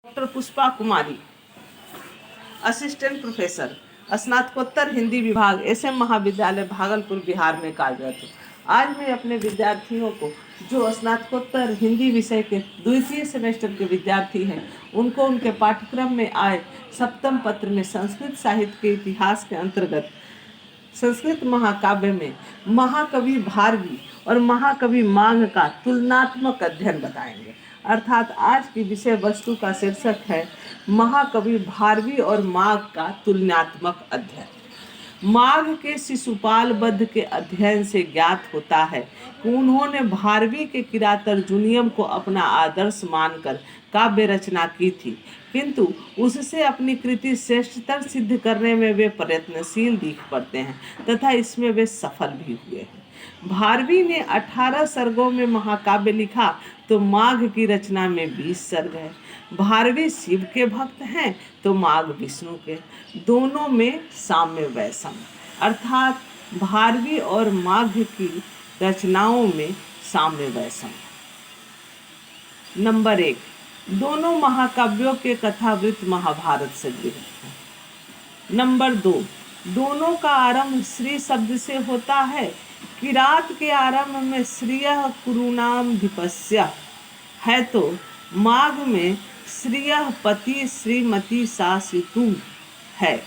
Doctor Pushpa कुमारी, assistant professor, स्नातकोत्तर हिंदी विभाग, SM महाविद्यालय भागलपुर बिहार में कार्यरत हूँ। आज मैं अपने विद्यार्थियों को जो स्नातकोत्तर हिंदी विषय के द्वितीय सेमेस्टर के विद्यार्थी हैं उनको उनके पाठ्यक्रम में आए सप्तम पत्र में संस्कृत साहित्य के इतिहास के अंतर्गत संस्कृत महाकाव्य में महाकवि भारवी और महाकवि माघ का तुलनात्मक अध्ययन बताएंगे। अर्थात आज की विषय वस्तु का शीर्षक है महाकवि भारवी और माघ का तुलनात्मक अध्ययन। माघ के शिशुपाल वध के अध्ययन से ज्ञात होता है कि उन्होंने भारवी के किरातार्जुनीयम को अपना आदर्श मानकर काव्य रचना की थी, किंतु उससे अपनी कृति श्रेष्ठतर सिद्ध करने में वे प्रयत्नशील दिख पड़ते हैं तथा इसमें वे सफल भी हुए हैं। भारवी ने 18 सर्गों में महाकाव्य लिखा तो माघ की रचना में 20 सर्ग है। भारवी शिव के भक्त हैं तो माघ विष्णु के, दोनों में साम्य वैषम्य, अर्थात भारवी और माघ की रचनाओं में साम्य वैषम्य। नंबर 1, दोनों महाकाव्यों के कथावृत्त महाभारत से गृहीत हैं। नंबर 2, दोनों का आरंभ श्री शब्द से होता है। किरात के आरंभ में श्रियः कुरूणाम धिपस्य है तो माघ में श्रियः पति श्रीमती शासितु है।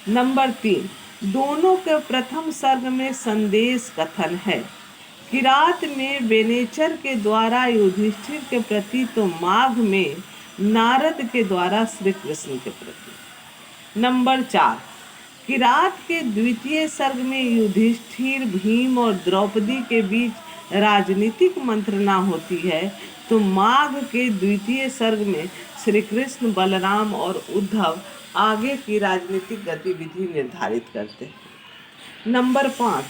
नंबर 3, दोनों के प्रथम सर्ग में संदेश कथन है। किरात में बेनेचर के द्वारा युधिष्ठिर के प्रति तो माघ में नारद के द्वारा श्री कृष्ण के प्रति। नंबर 4, किरात के द्वितीय सर्ग में युधिष्ठिर भीम और द्रौपदी के बीच राजनीतिक मंत्रणा होती है तो माघ के द्वितीय सर्ग में श्री कृष्ण बलराम और उद्धव आगे की राजनीतिक गतिविधि निर्धारित करते हैं। नंबर 5,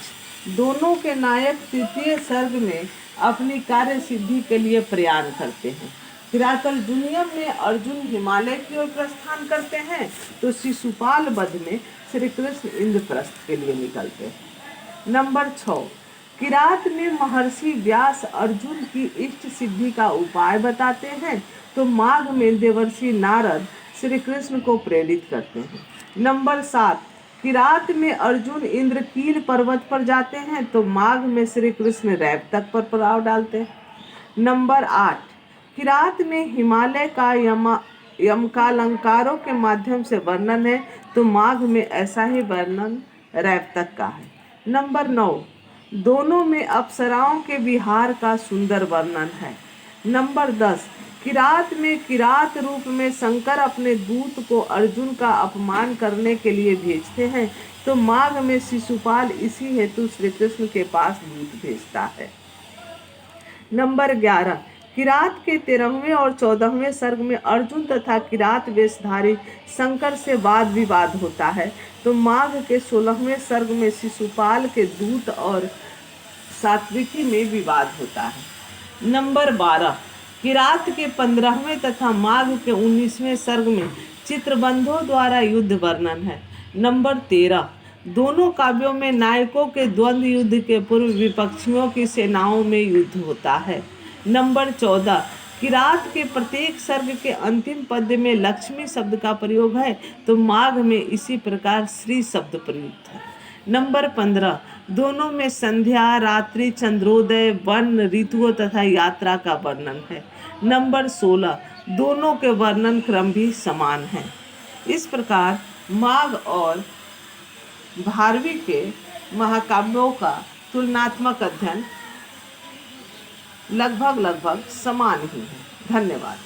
दोनों के नायक तृतीय सर्ग में अपनी कार्य सिद्धि के लिए प्रयाण करते हैं। किरातार्जुनीयम में अर्जुन हिमालय की ओर प्रस्थान करते हैं तो शिशुपाल वध में श्री कृष्ण इंद्रप्रस्थ के लिए निकलते हैं। नंबर 6, किरात में महर्षि व्यास अर्जुन की इष्ट सिद्धि का उपाय बताते हैं तो माघ में देवर्षि नारद श्री कृष्ण को प्रेरित करते हैं। नंबर 7, किरात में अर्जुन इंद्रकील पर्वत पर जाते हैं तो माघ में श्री कृष्ण रैवतक पर प्रभाव डालते हैं। नंबर 8, किरात में हिमालय का यमकालंकारों के माध्यम से वर्णन है तो माघ में ऐसा ही वर्णन रैवतक का है। नंबर 9, दोनों में अप्सराओं के विहार का सुंदर वर्णन है। नंबर 10, किरात में किरात रूप में शंकर अपने दूत को अर्जुन का अपमान करने के लिए भेजते हैं तो माघ में शिशुपाल इसी हेतु श्री कृष्ण के पास दूत भेजता है। नंबर 11, किरात के 13वें और 14वें सर्ग में अर्जुन तथा किरात वेशधारी शंकर से वाद विवाद होता है तो माघ के 16वें सर्ग में शिशुपाल के दूत और सात्विकी में विवाद होता है। नंबर 12, किरात के 15वें तथा माघ के 19वें सर्ग में चित्रबंधों द्वारा युद्ध वर्णन है। नंबर 13, दोनों काव्यों में नायकों के द्वंद्व युद्ध के पूर्व विपक्षियों की सेनाओं में युद्ध होता है। नंबर 14, किरात के प्रत्येक सर्ग के अंतिम पद्य में लक्ष्मी शब्द का प्रयोग है तो माघ में इसी प्रकार श्री शब्द प्रयुक्त है। नंबर 15, दोनों में संध्या, रात्रि, चंद्रोदय, वर्ण, ऋतुओं तथा यात्रा का वर्णन है। नंबर 16, दोनों के वर्णन क्रम भी समान है। इस प्रकार माघ और भारवी के महाकाव्यों का तुलनात्मक अध्ययन लगभग समान ही है। धन्यवाद।